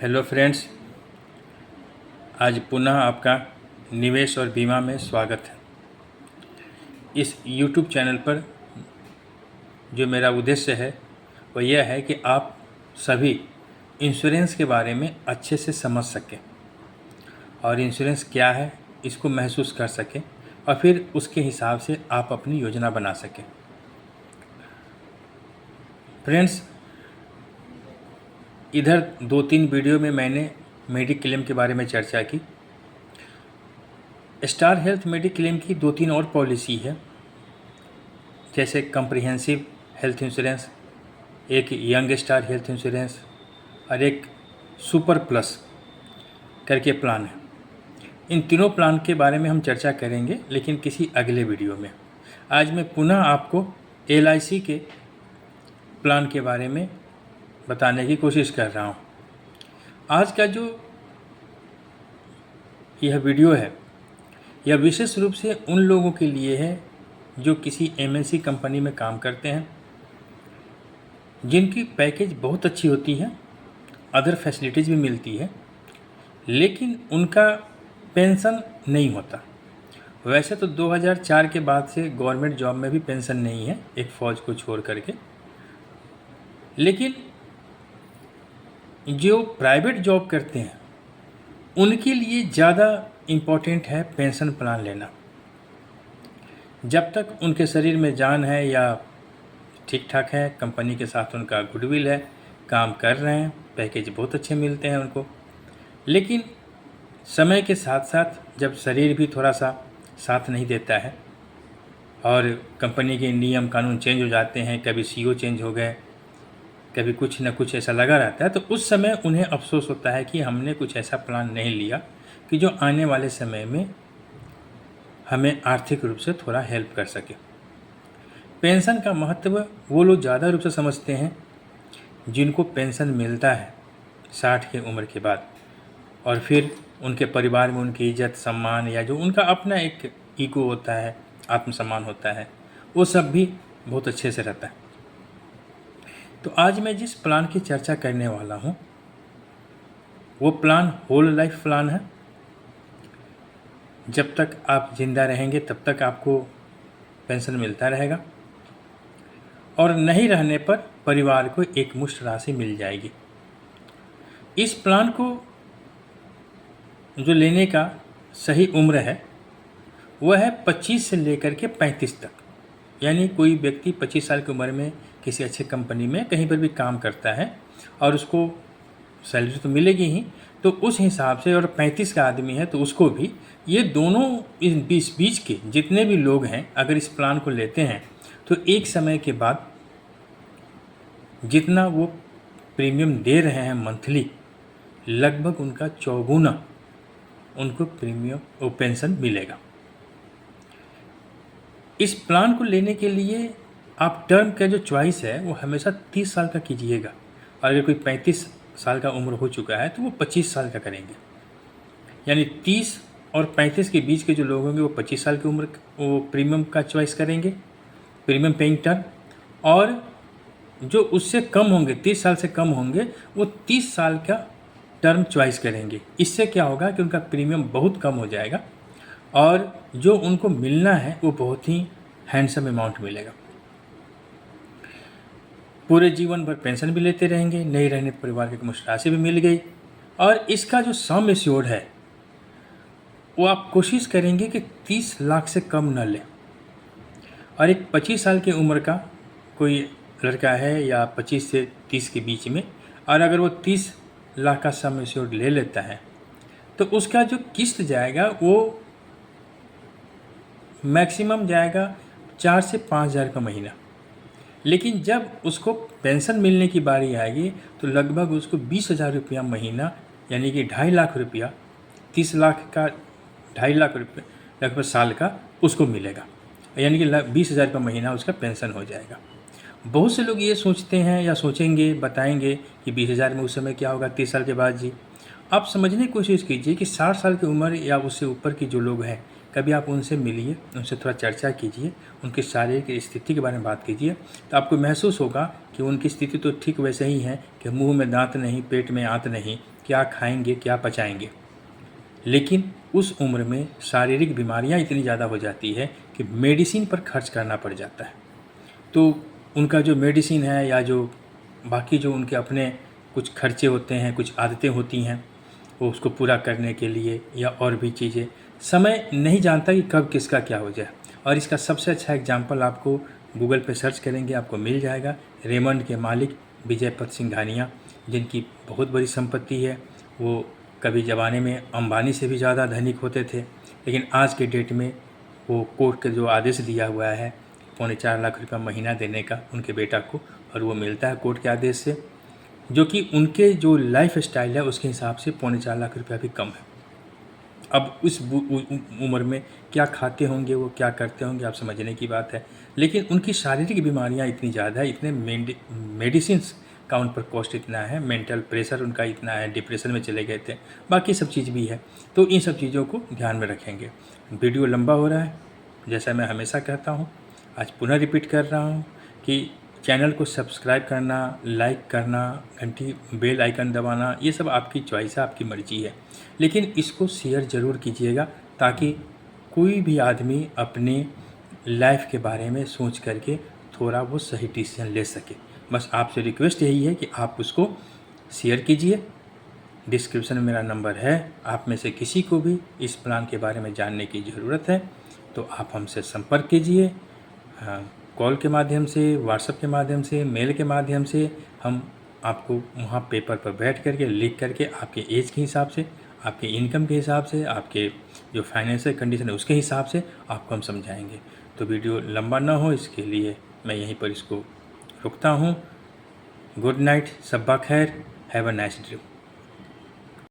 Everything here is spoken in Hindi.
हेलो फ्रेंड्स, आज पुनः आपका निवेश और बीमा में स्वागत है। इस YouTube चैनल पर जो मेरा उद्देश्य है वह यह है कि आप सभी इंश्योरेंस के बारे में अच्छे से समझ सकें और इंश्योरेंस क्या है इसको महसूस कर सकें और फिर उसके हिसाब से आप अपनी योजना बना सकें। फ्रेंड्स, इधर 2-3 वीडियो में मैंने मेडिक्लेम के बारे में चर्चा की। स्टार हेल्थ मेडिक्लेम की 2-3 और पॉलिसी है, जैसे कम्प्रिहेंसिव हेल्थ इंश्योरेंस, एक यंग स्टार हेल्थ इंश्योरेंस और एक सुपर प्लस करके प्लान है। इन तीनों प्लान के बारे में हम चर्चा करेंगे, लेकिन किसी अगले वीडियो में। आज मैं पुनः आपको LIC के प्लान के बारे में बताने की कोशिश कर रहा हूँ। आज का जो यह वीडियो है यह विशेष रूप से उन लोगों के लिए है जो किसी MNC कंपनी में काम करते हैं, जिनकी पैकेज बहुत अच्छी होती है, अदर फैसिलिटीज़ भी मिलती है, लेकिन उनका पेंशन नहीं होता। वैसे तो 2004 के बाद से गवर्नमेंट जॉब में भी पेंशन नहीं है, एक फ़ौज को छोड़ करके, लेकिन जो प्राइवेट जॉब करते हैं उनके लिए ज़्यादा इम्पोर्टेंट है पेंशन प्लान लेना। जब तक उनके शरीर में जान है या ठीक ठाक है, कंपनी के साथ उनका गुडविल है, काम कर रहे हैं, पैकेज बहुत अच्छे मिलते हैं उनको, लेकिन समय के साथ साथ जब शरीर भी थोड़ा सा साथ नहीं देता है और कंपनी के नियम कानून चेंज हो जाते हैं, कभी CEO चेंज हो गए, कभी कुछ न कुछ ऐसा लगा रहता है, तो उस समय उन्हें अफसोस होता है कि हमने कुछ ऐसा प्लान नहीं लिया कि जो आने वाले समय में हमें आर्थिक रूप से थोड़ा हेल्प कर सके। पेंशन का महत्व वो लोग ज़्यादा रूप से समझते हैं जिनको पेंशन मिलता है 60 की उम्र के बाद, और फिर उनके परिवार में उनकी इज्जत सम्मान या जो उनका अपना एक ईगो होता है, आत्मसम्मान होता है, वो सब भी बहुत अच्छे से रहता है। तो आज मैं जिस प्लान की चर्चा करने वाला हूँ वो प्लान होल लाइफ प्लान है। जब तक आप जिंदा रहेंगे तब तक आपको पेंशन मिलता रहेगा और नहीं रहने पर परिवार को एक मुश्त राशि मिल जाएगी। इस प्लान को जो लेने का सही उम्र है वह है 25 से लेकर के 35 तक। यानी कोई व्यक्ति 25 साल की उम्र में किसी अच्छे कंपनी में कहीं पर भी काम करता है और उसको सैलरी तो मिलेगी ही, तो उस हिसाब से, और 35 का आदमी है तो उसको भी, ये दोनों इस बीच के जितने भी लोग हैं अगर इस प्लान को लेते हैं तो एक समय के बाद जितना वो प्रीमियम दे रहे हैं मंथली, लगभग उनका 4 गुना उनको प्रीमियम और पेंशन मिलेगा। इस प्लान को लेने के लिए आप टर्म का जो चॉइस है वो हमेशा 30 साल का कीजिएगा, और अगर कोई 35 साल का उम्र हो चुका है तो वो 25 साल का करेंगे। यानी 30 और 35 के बीच के जो लोग होंगे वो 25 साल की उम्र वो प्रीमियम का चॉइस करेंगे, प्रीमियम पेइंग टर्म, और जो उससे कम होंगे, 30 साल से कम होंगे, वो 30 साल का टर्म चॉइस करेंगे। इससे क्या होगा कि उनका प्रीमियम बहुत कम हो जाएगा और जो उनको मिलना है वो बहुत ही हैंडसम अमाउंट मिलेगा। पूरे जीवन भर पेंशन भी लेते रहेंगे, नहीं रहने पर परिवार की मुश्त राशि भी मिल गई, और इसका जो सम एश्योर्ड है वो आप कोशिश करेंगे कि 30 लाख से कम न लें। और एक 25 साल की उम्र का कोई लड़का है या 25 से 30 के बीच में, और अगर वो 30 लाख का सम एश्योर्ड ले लेता है तो उसका जो किस्त जाएगा वो मैक्सिमम जाएगा 4 से 5 हज़ार का महीना। लेकिन जब उसको पेंशन मिलने की बारी आएगी तो लगभग उसको 20,000 रुपया महीना, यानी कि 2.5 लाख रुपया, 30 लाख का 2.5 लाख रुपये लगभग साल का उसको मिलेगा, यानी कि 20,000 रुपये महीना उसका पेंशन हो जाएगा। बहुत से लोग ये सोचते हैं या सोचेंगे, बताएंगे कि 20,000 में उस समय क्या होगा 30 साल के बाद। जी, आप समझने की कोशिश कीजिए कि 60 साल की उम्र या उससे ऊपर की जो लोग हैं, कभी आप उनसे मिलिए, उनसे थोड़ा चर्चा कीजिए, उनकी शारीरिक स्थिति के बारे में बात कीजिए, तो आपको महसूस होगा कि उनकी स्थिति तो ठीक वैसे ही है कि मुंह में दांत नहीं, पेट में आंत नहीं, क्या खाएंगे, क्या पचाएंगे। लेकिन उस उम्र में शारीरिक बीमारियां इतनी ज़्यादा हो जाती है कि मेडिसिन पर खर्च करना पड़ जाता है। तो उनका जो मेडिसिन है या जो बाकी जो उनके अपने कुछ खर्चे होते हैं, कुछ आदतें होती हैं, वो उसको पूरा करने के लिए या और भी चीज़ें, समय नहीं जानता कि कब किसका क्या हो जाए। और इसका सबसे अच्छा एग्जाम्पल आपको गूगल पे सर्च करेंगे आपको मिल जाएगा। रेमंड के मालिक विजय पत सिंघानिया, जिनकी बहुत बड़ी संपत्ति है, वो कभी ज़माने में अंबानी से भी ज़्यादा धनिक होते थे, लेकिन आज के डेट में वो कोर्ट का जो आदेश दिया हुआ है 4.25 लाख रुपया महीना देने का उनके बेटा को, और वो मिलता है कोर्ट के आदेश से, जो कि उनके जो लाइफ स्टाइल है उसके हिसाब से 4.25 लाख रुपया भी कम है। अब उस उम्र में क्या खाते होंगे, वो क्या करते होंगे, आप समझने की बात है। लेकिन उनकी शारीरिक बीमारियां इतनी ज़्यादा है, इतने मेडिसिन्स का उन पर कॉस्ट इतना है, मेंटल प्रेशर उनका इतना है, डिप्रेशन में चले गए थे, बाकी सब चीज़ भी है। तो इन सब चीज़ों को ध्यान में रखेंगे। वीडियो लंबा हो रहा है, जैसा मैं हमेशा कहता हूँ, आज पुनः रिपीट कर रहा हूँ कि चैनल को सब्सक्राइब करना, लाइक करना, घंटी बेल आइकन दबाना, ये सब आपकी चॉइस है, आपकी मर्ज़ी है। लेकिन इसको शेयर ज़रूर कीजिएगा ताकि कोई भी आदमी अपने लाइफ के बारे में सोच करके थोड़ा वो सही डिसीजन ले सके। बस आपसे रिक्वेस्ट यही है कि आप उसको शेयर कीजिए। डिस्क्रिप्शन में मेरा नंबर है, आप में से किसी को भी इस प्लान के बारे में जानने की ज़रूरत है तो आप हमसे संपर्क कीजिए। कॉल के माध्यम से, व्हाट्सएप के माध्यम से, मेल के माध्यम से हम आपको वहाँ पेपर पर बैठ करके लिख करके आपके एज के हिसाब से, आपके इनकम के हिसाब से, आपके जो फाइनेंशियल कंडीशन है उसके हिसाब से आपको हम समझाएंगे। तो वीडियो लंबा ना हो इसके लिए मैं यहीं पर इसको रुकता हूँ। गुड नाइट, शब्बा खैर, हैव अ नाइस ड्रीम।